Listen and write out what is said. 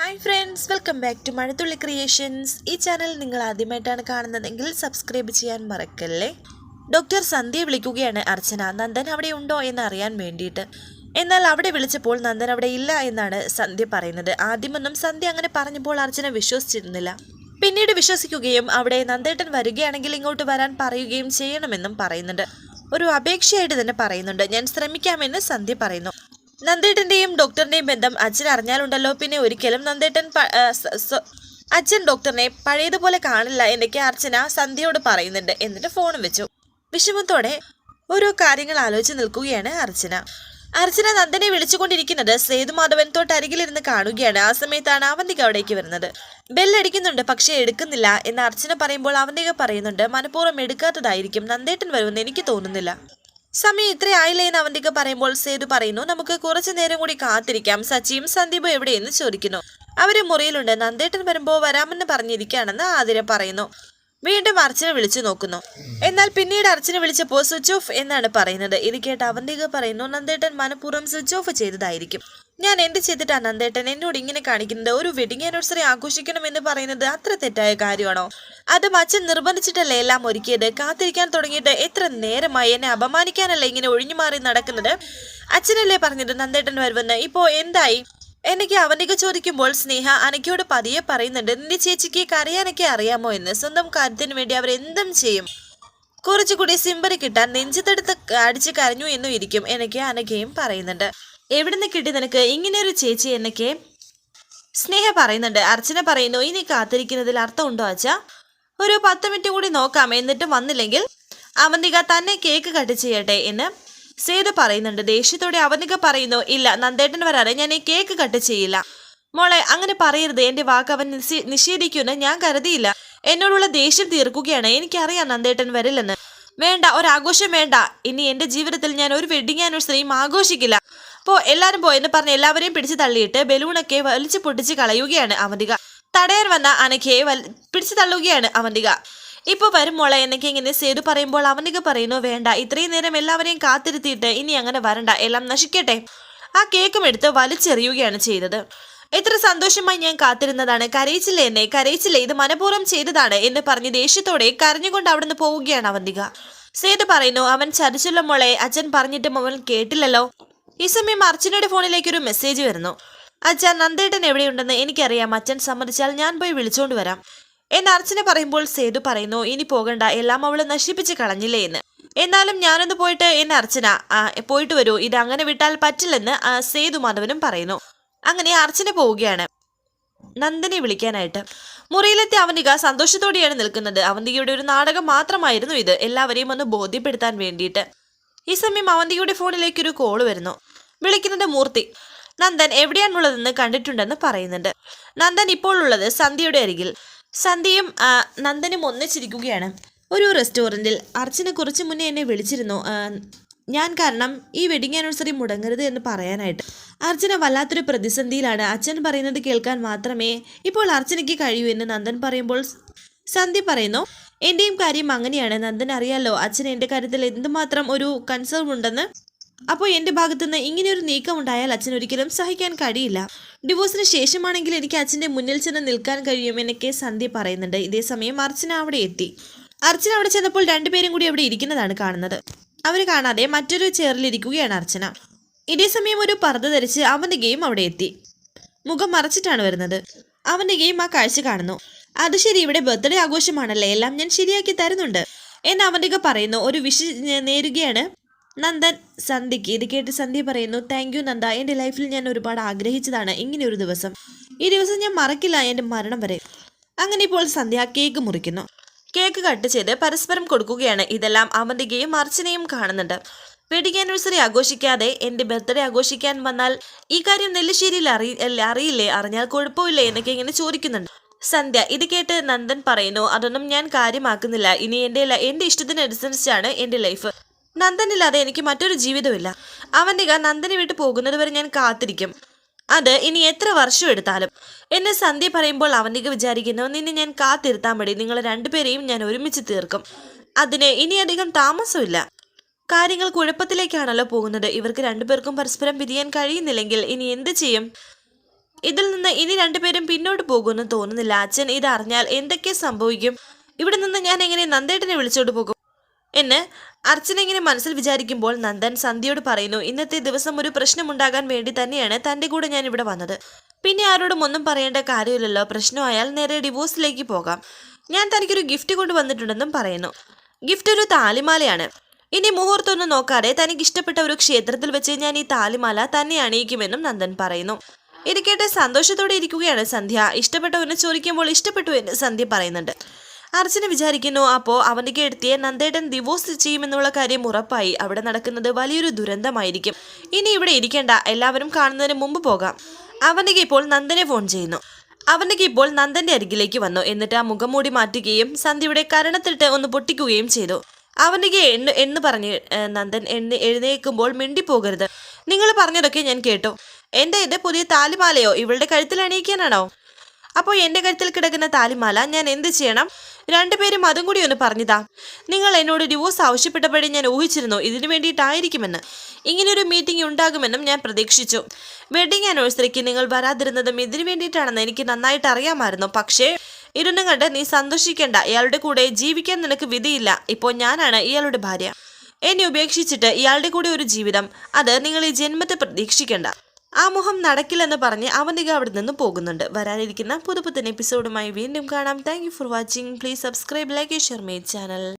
Hi friends, welcome back to Mazhathulli creations. ഈ channel നിങ്ങൾ ആദ്യമായിട്ടാണ് കാണുന്നതെങ്കിൽ സബ്സ്ക്രൈബ് ചെയ്യാൻ മറക്കല്ലേ. ഡോക്ടർ സന്ധ്യയെ വിളിക്കുകയാണ് അർച്ചന, നന്ദൻ അവിടെ ഉണ്ടോ എന്ന് അറിയാൻ വേണ്ടിയിട്ട്. എന്നാൽ അവിടെ വിളിച്ചപ്പോൾ നന്ദൻ അവിടെ ഇല്ല എന്നാണ് സന്ധ്യ പറയുന്നത്. ആദ്യമൊന്നും സന്ധ്യ അങ്ങനെ പറഞ്ഞപ്പോൾ അർച്ചന വിശ്വസിച്ചിരുന്നില്ല. പിന്നീട് വിശ്വസിക്കുകയും അവിടെ നന്ദേട്ടൻ വരികയാണെങ്കിൽ ഇങ്ങോട്ട് വരാൻ പറയുകയും ചെയ്യണമെന്നും പറയുന്നുണ്ട്. ഒരു അപേക്ഷയായിട്ട് തന്നെ പറയുന്നുണ്ട്. ഞാൻ ശ്രമിക്കാമെന്ന് സന്ധ്യ പറയുന്നു. നന്ദേട്ടന്റെയും ഡോക്ടറിന്റെയും ബന്ധം അച്ഛൻ അറിഞ്ഞാലുണ്ടല്ലോ, പിന്നെ ഒരിക്കലും നന്ദേട്ടൻ അച്ഛൻ ഡോക്ടറിനെ പഴയതുപോലെ കാണില്ല എന്നൊക്കെ അർച്ചന സന്ധ്യയോട് പറയുന്നുണ്ട്. എന്നിട്ട് ഫോണും വെച്ചു. വിഷമത്തോടെ ഓരോ കാര്യങ്ങൾ ആലോചിച്ച് നിൽക്കുകയാണ് അർച്ചന നന്ദനെ വിളിച്ചുകൊണ്ടിരിക്കുന്നത് സേതുമാധവൻ തൊട്ടരികിലിരുന്ന് കാണുകയാണ്. ആ സമയത്താണ് അവന്തിക അവിടേക്ക് വരുന്നത്. ബെല്ലടിക്കുന്നുണ്ട്, പക്ഷേ എടുക്കുന്നില്ല എന്ന് അർച്ചന പറയുമ്പോൾ അവന്തിക പറയുന്നുണ്ട്, മനഃപൂർവ്വം എടുക്കാത്തതായിരിക്കും, നന്ദേട്ടൻ വരുമെന്ന് എനിക്ക് തോന്നുന്നില്ല. സമയം ഇത്രയായില്ലേ എന്ന് അവന്തിക പറയുമ്പോൾ സേതു പറയുന്നു, നമുക്ക് കുറച്ചു നേരം കൂടി കാത്തിരിക്കാം. സച്ചിയും സന്ദീപും എവിടെയെന്ന് ചോദിക്കുന്നു. അവര് മുറിയിലുണ്ട്, നന്ദേട്ടൻ വരുമ്പോൾ വരാമെന്ന് പറഞ്ഞിരിക്കുകയാണെന്ന് ആതിര പറയുന്നു. വീണ്ടും അർച്ചന വിളിച്ചു നോക്കുന്നു. എന്നാൽ പിന്നീട് അർച്ചന വിളിച്ചപ്പോൾ സ്വിച്ച് ഓഫ് എന്നാണ് പറയുന്നത്. ഇത് കേട്ട് അവന്തിക പറയുന്നു, നന്ദേട്ടൻ മനഃപൂർവ്വം സ്വിച്ച് ഓഫ് ചെയ്തതായിരിക്കും. ഞാൻ എന്ത് ചെയ്തിട്ടാ നന്ദേട്ടൻ എന്നോട് ഇങ്ങനെ കാണിക്കുന്നത്? ഒരു വെഡിങ് ആനിവേഴ്സറി ആഘോഷിക്കണമെന്ന് പറയുന്നത് അത്ര തെറ്റായ കാര്യമാണോ? അതും അച്ഛൻ നിർബന്ധിച്ചിട്ടല്ലേ എല്ലാം ഒരുക്കിയത്. കാത്തിരിക്കാൻ തുടങ്ങിയിട്ട് എത്ര നേരമായി? എന്നെ അപമാനിക്കാനല്ലേ ഇങ്ങനെ ഒഴിഞ്ഞു മാറി നടക്കുന്നത്? അച്ഛനല്ലേ പറഞ്ഞത് നന്ദേട്ടൻ വരുമെന്ന്? ഇപ്പോ എന്തായി? എനിക്ക് അവന്തിക ചോദിക്കുമ്പോൾ സ്നേഹ അനക്കയോട് പതിയെ പറയുന്നുണ്ട്, നിന്റെ ചേച്ചിക്ക് കരയാനൊക്കെ അറിയാമോ എന്ന്. സ്വന്തം കാര്യത്തിന് വേണ്ടി അവരെന്തും ചെയ്യും. കുറച്ചുകൂടി സിമ്പറി കിട്ടാൻ നെഞ്ചത്തെടുത്ത് അടിച്ച് കരഞ്ഞു എന്നും ഇരിക്കും എനിക്ക് അനക്കയും പറയുന്നുണ്ട്. എവിടുന്ന് കിട്ടി നിനക്ക് ഇങ്ങനെയൊരു ചേച്ചി എന്നൊക്കെ സ്നേഹ പറയുന്നുണ്ട്. അർച്ചന പറയുന്നു, ഇനി കാത്തിരിക്കുന്നതിൽ അർത്ഥമുണ്ടോ അച്ഛാ? ഒരു 10 മിനിറ്റ് കൂടി നോക്കാം, എന്നിട്ട് വന്നില്ലെങ്കിൽ അവന്തിക തന്നെ കേക്ക് കട്ട് ചെയ്യട്ടെ എന്ന് സേതു പറയുന്നുണ്ട്. ദേഷ്യത്തോടെ അവന്തിക പറയുന്നു, ഇല്ല, നന്ദേട്ടൻ വരാതെ ഞാൻ ഈ കേക്ക് കട്ട് ചെയ്യില്ല. മോളെ അങ്ങനെ പറയരുത്, എന്റെ വാക്ക് അവൻ നിഷേധിക്കുമെന്ന് ഞാൻ കരുതിയില്ല. എന്നോടുള്ള ദേഷ്യം തീർക്കുകയാണ്. എനിക്കറിയാം നന്ദേട്ടൻ വരില്ലെന്ന്. വേണ്ട, ഒരാഘോഷം വേണ്ട. ഇനി എന്റെ ജീവിതത്തിൽ ഞാൻ ഒരു വെഡിങ് ആനിവേഴ്സറിയും ആഘോഷിക്കില്ല. എല്ലാരും പോയെന്ന് പറഞ്ഞ് എല്ലാവരെയും പിടിച്ചു തള്ളിയിട്ട് ബലൂണൊക്കെ വലിച്ചു പൊട്ടിച്ച് കളയുകയാണ് അവന്തിക. തടയാൻ വന്ന അനക്കയെ പിടിച്ചു തള്ളുകയാണ് അവന്തിക. ഇപ്പൊ വരും മോളെ എന്നൊക്കെ ഇങ്ങനെ സേതു പറയുമ്പോൾ അവന്തിക പറയുന്നു, വേണ്ട, ഇത്രയും നേരം എല്ലാവരെയും കാത്തിരുത്തിയിട്ട് ഇനി അങ്ങനെ വരണ്ട, എല്ലാം നശിക്കട്ടെ. ആ കേക്കും എടുത്ത് വലിച്ചെറിയുകയാണ് ചെയ്തത്. എത്ര സന്തോഷമായി ഞാൻ കാത്തിരുന്നതാണ്. കരയിച്ചില്ലേ എന്നെ, കരയിച്ചില്ലേ, ഇത് മനഃപൂർവ്വം ചെയ്തതാണ് എന്ന് പറഞ്ഞ് ദേഷ്യത്തോടെ കരഞ്ഞുകൊണ്ട് അവിടുന്ന് പോവുകയാണ് അവന്തിക. സേതു പറയുന്നു, അവൻ ചതിച്ചുള്ള മോളെ, അച്ഛൻ പറഞ്ഞിട്ടും അവൻ കേട്ടില്ലല്ലോ. ഈ സമയം അർച്ചനയുടെ ഫോണിലേക്ക് ഒരു മെസ്സേജ് വരുന്നു. അച്ഛൻ നന്ദേട്ടൻ എവിടെയുണ്ടെന്ന് എനിക്കറിയാം, അച്ഛൻ സമ്മതിച്ചാൽ ഞാൻ പോയി വിളിച്ചോണ്ട് വരാം എന്ന് അർച്ചന പറയുമ്പോൾ സേതു പറയുന്നു, ഇനി പോകണ്ട, എല്ലാം അവള് നശിപ്പിച്ച് കളഞ്ഞില്ലേ എന്ന്. എന്നാലും ഞാനൊന്ന് പോയിട്ട് എന്ന് അർച്ചന പോയിട്ട് വരൂ, ഇത് അങ്ങനെ വിട്ടാൽ പറ്റില്ലെന്ന് സേതുമാധവനും പറയുന്നു. അങ്ങനെ അർച്ചന പോവുകയാണ് നന്ദനെ വിളിക്കാനായിട്ട്. മുറിയിലെത്തി അവന്തിക സന്തോഷത്തോടെയാണ് നിൽക്കുന്നത്. അവന്തികയുടെ ഒരു നാടകം മാത്രമായിരുന്നു ഇത്, എല്ലാവരെയും ഒന്ന് ബോധ്യപ്പെടുത്താൻ വേണ്ടിയിട്ട്. ഈ സമയം അവന്തികയുടെ ഫോണിലേക്ക് ഒരു കോള് വരുന്നു. വിളിക്കുന്നത് മൂർത്തി. നന്ദൻ എവിടെയാണുള്ളതെന്ന് കണ്ടിട്ടുണ്ടെന്ന് പറയുന്നുണ്ട്. നന്ദൻ ഇപ്പോൾ ഉള്ളത് സന്ധ്യയുടെ അരികിൽ. സന്ധ്യയും നന്ദനും ഒന്നിച്ചിരിക്കുകയാണ് ഒരു റെസ്റ്റോറൻറ്റിൽ. അർച്ചന കുറച്ച് മുന്നേ എന്നെ വിളിച്ചിരുന്നു, ഞാൻ കാരണം ഈ വെഡിങ് ആനിവേഴ്സറി മുടങ്ങരുത് എന്ന് പറയാനായിട്ട്. അർച്ചന വല്ലാത്തൊരു പ്രതിസന്ധിയിലാണ്. അച്ഛൻ പറയുന്നത് കേൾക്കാൻ മാത്രമേ ഇപ്പോൾ അർച്ചനയ്ക്ക് കഴിയൂ എന്ന് നന്ദൻ പറയുമ്പോൾ സന്ധ്യ പറയുന്നു, എന്റെയും കാര്യം അങ്ങനെയാണ്. നന്ദൻ അറിയാലോ അച്ഛൻ എൻ്റെ കാര്യത്തിൽ എന്തുമാത്രം ഒരു കൺസേൺ ഉണ്ടെന്ന്. അപ്പോൾ എൻ്റെ ഭാഗത്തുനിന്ന് ഇങ്ങനെയൊരു നീക്കം ഉണ്ടായാൽ അച്ഛൻ ഒരിക്കലും സഹിക്കാൻ കഴിയില്ല. ഡിവോഴ്സിന് ശേഷമാണെങ്കിൽ എനിക്ക് അച്ഛൻ്റെ മുന്നിൽ ചെന്ന് നിൽക്കാൻ കഴിയും എന്നൊക്കെ സന്ധ്യ പറയുന്നുണ്ട്. ഇതേ സമയം അർച്ചന അവിടെ എത്തി. അർച്ചന അവിടെ ചെന്നപ്പോൾ രണ്ടുപേരും കൂടി അവിടെ ഇരിക്കുന്നതാണ് കാണുന്നത്. അവർ കാണാതെ മറ്റൊരു ചെയറിലിരിക്കുകയാണ് അർച്ചന. ഇതേ സമയം ഒരു പർദ്ദ ധരിച്ച് അവന്തികയും അവിടെ എത്തി. മുഖം മറച്ചിട്ടാണ് വരുന്നത്. അവന്തികയും ആ കാഴ്ച കാണുന്നു. അത് ശരി, ഇവിടെ ബർത്ത്ഡേ ആഘോഷമാണല്ലേ, എല്ലാം ഞാൻ ശരിയാക്കി തരുന്നുണ്ട് എന്ന് അവന്തിക പറയുന്നു. ഒരു വിഷ് നേരുകയാണ് നന്ദൻ സന്ധ്യയ്ക്ക്. ഇത് കേട്ട് സന്ധ്യ പറയുന്നു, താങ്ക് യു നന്ദ, എൻ്റെ ലൈഫിൽ ഞാൻ ഒരുപാട് ആഗ്രഹിച്ചതാണ് ഇങ്ങനെ ഒരു ദിവസം. ഈ ദിവസം ഞാൻ മറക്കില്ല എൻ്റെ മരണം വരെ. അങ്ങനെ ഇപ്പോൾ സന്ധ്യ കേക്ക് മുറിക്കുന്നു. കേക്ക് കട്ട് ചെയ്ത് പരസ്പരം കൊടുക്കുകയാണ്. ഇതെല്ലാം അവന്തികയും അർച്ചനയും കാണുന്നുണ്ട്. വെഡിങ് ആനിവേഴ്സറി ആഘോഷിക്കാതെ എൻ്റെ ബർത്ത്ഡേ ആഘോഷിക്കാൻ വന്നാൽ ഈ കാര്യം നെല്ലിശ്ശേരിയിൽ അറിയില്ലേ, അറിഞ്ഞാൽ കുഴപ്പമില്ലേ എന്നൊക്കെ ഇങ്ങനെ ചോദിക്കുന്നുണ്ട് സന്ധ്യ. ഇത് കേട്ട് നന്ദൻ പറയുന്നു, അതൊന്നും ഞാൻ കാര്യമാക്കുന്നില്ല. ഇനി എൻ്റെ ഇഷ്ടത്തിനനുസരിച്ചാണ് എൻ്റെ ലൈഫ്. നന്ദനില്ലാതെ എനിക്ക് മറ്റൊരു ജീവിതമില്ല. അവന്തിക നന്ദനെ വിട്ട് പോകുന്നത് വരെ ഞാൻ കാത്തിരിക്കും, അത് ഇനി എത്ര വർഷം എടുത്താലും എന്നെ സന്ധ്യ പറയുമ്പോൾ അവന്തിക വിചാരിക്കുന്നു, നിന്നെ ഞാൻ കാത്തിരുത്താൻ മതി, നിങ്ങൾ രണ്ടുപേരെയും ഞാൻ ഒരുമിച്ച് തീർക്കും. അതിന് ഇനിയധികം താമസമില്ല. കാര്യങ്ങൾ കുഴപ്പത്തിലേക്കാണല്ലോ പോകുന്നത്. ഇവർക്ക് രണ്ടുപേർക്കും പരസ്പരം പിരിയാൻ കഴിയുന്നില്ലെങ്കിൽ ഇനി എന്ത് ചെയ്യും? ഇതിൽ നിന്ന് ഇനി രണ്ടുപേരും പിന്നോട്ട് പോകുമെന്ന് തോന്നുന്നില്ല. അച്ഛൻ ഇത് അറിഞ്ഞാൽ എന്തൊക്കെ സംഭവിക്കും? ഇവിടെ നിന്ന് ഞാൻ എങ്ങനെ നന്ദേട്ടനെ വിളിച്ചോണ്ട് പോകും എന്ന് അർച്ചന ഇങ്ങനെ മനസ്സിൽ വിചാരിക്കുമ്പോൾ നന്ദൻ സന്ധ്യയോട് പറയുന്നു, ഇന്നത്തെ ദിവസം ഒരു പ്രശ്നമുണ്ടാകാൻ വേണ്ടി തന്നെയാണ് തൻ്റെ കൂടെ ഞാൻ ഇവിടെ വന്നത്. പിന്നെ ആരോടും ഒന്നും പറയേണ്ട കാര്യമില്ലല്ലോ. പ്രശ്നമായാൽ നേരെ ഡിവോഴ്സിലേക്ക് പോകാം. ഞാൻ തനിക്കൊരു ഗിഫ്റ്റ് കൊണ്ടുവന്നിട്ടുണ്ടെന്നും പറയുന്നു. ഗിഫ്റ്റ് ഒരു താലിമാലയാണ്. ഇനി മുഹൂർത്തമൊന്നും നോക്കാതെ തനിക്ക് ഇഷ്ടപ്പെട്ട ഒരു ക്ഷേത്രത്തിൽ വെച്ച് ഞാൻ ഈ താലിമാല തന്നെ അണിയിക്കുമെന്നും നന്ദൻ പറയുന്നു. ഇത് കേട്ട് സന്തോഷത്തോടെ ഇരിക്കുകയാണ് സന്ധ്യ. ഇഷ്ടപ്പെട്ടവനെ ചോദിക്കുമ്പോൾ ഇഷ്ടപ്പെട്ടു എന്ന് സന്ധ്യ പറയുന്നുണ്ട്. അർച്ചന വിചാരിക്കുന്നു, അപ്പോൾ അവനിക്ക് എടുത്തിയ നന്ദേട്ടൻ ഡിവോഴ്സ് ചെയ്യുമെന്നുള്ള കാര്യം ഉറപ്പായി. അവിടെ നടക്കുന്നത് വലിയൊരു ദുരന്തമായിരിക്കും. ഇനി ഇവിടെ ഇരിക്കേണ്ട, എല്ലാവരും കാണുന്നതിന് മുമ്പ് പോകാം. അവനിക്ക് ഇപ്പോൾ നന്ദനെ ഫോൺ ചെയ്യുന്നു. അവനിക്ക് ഇപ്പോൾ നന്ദന്റെ അരികിലേക്ക് വന്നു. എന്നിട്ട് ആ മുഖം മൂടി മാറ്റുകയും സന്ധ്യയുടെ കരണത്തിട്ട് ഒന്ന് പൊട്ടിക്കുകയും ചെയ്തു. അവനിക്ക് എന്ന് പറഞ്ഞ് നന്ദൻ എഴുന്നേൽക്കുമ്പോൾ മിണ്ടിപ്പോകരുത്. നിങ്ങൾ പറഞ്ഞതൊക്കെ ഞാൻ കേട്ടു. ഇത് പുതിയ താലിമാലയോ ഇവളുടെ കഴുത്തിൽ അണിയിക്കാനാണോ? അപ്പോൾ എൻ്റെ കഴുത്തിൽ കിടക്കുന്ന താലിമാല ഞാൻ എന്ത് ചെയ്യണം? രണ്ടുപേരും അതും കൂടി ഒന്ന് പറഞ്ഞതാ. നിങ്ങൾ എന്നോട് ഡിവോഴ്സ് ആവശ്യപ്പെട്ടപ്പോഴേ ഞാൻ ഊഹിച്ചിരുന്നു ഇതിനു വേണ്ടിയിട്ടായിരിക്കുമെന്ന്. ഇങ്ങനെയൊരു മീറ്റിംഗ് ഉണ്ടാകുമെന്നും ഞാൻ പ്രതീക്ഷിച്ചു. വെഡിങ് ആനിവേഴ്സറിക്ക് നിങ്ങൾ വരാതിരുന്നതും ഇതിനു വേണ്ടിയിട്ടാണെന്ന് എനിക്ക് നന്നായിട്ട് അറിയാമായിരുന്നു. പക്ഷേ ഇരുന്നും കണ്ട് നീ സന്തോഷിക്കേണ്ട. ഇയാളുടെ കൂടെ ജീവിക്കാൻ നിനക്ക് വിധിയില്ല. ഇപ്പോൾ ഞാനാണ് ഇയാളുടെ ഭാര്യ. എന്നെ ഉപേക്ഷിച്ചിട്ട് ഇയാളുടെ കൂടെ ഒരു ജീവിതം, അത് നിങ്ങൾ ഈ ജന്മത്തെ പ്രതീക്ഷിക്കേണ്ട. ആ മുഖം നടക്കില്ലെന്ന് പറഞ്ഞ് അവനിക അവിടെ നിന്ന് പോകുന്നുണ്ട്. വരാനിരിക്കുന്ന പുതുപുത്തൻ എപ്പിസോഡുമായി വീണ്ടും കാണാം. Thank you for watching. Please subscribe, like, share my channel.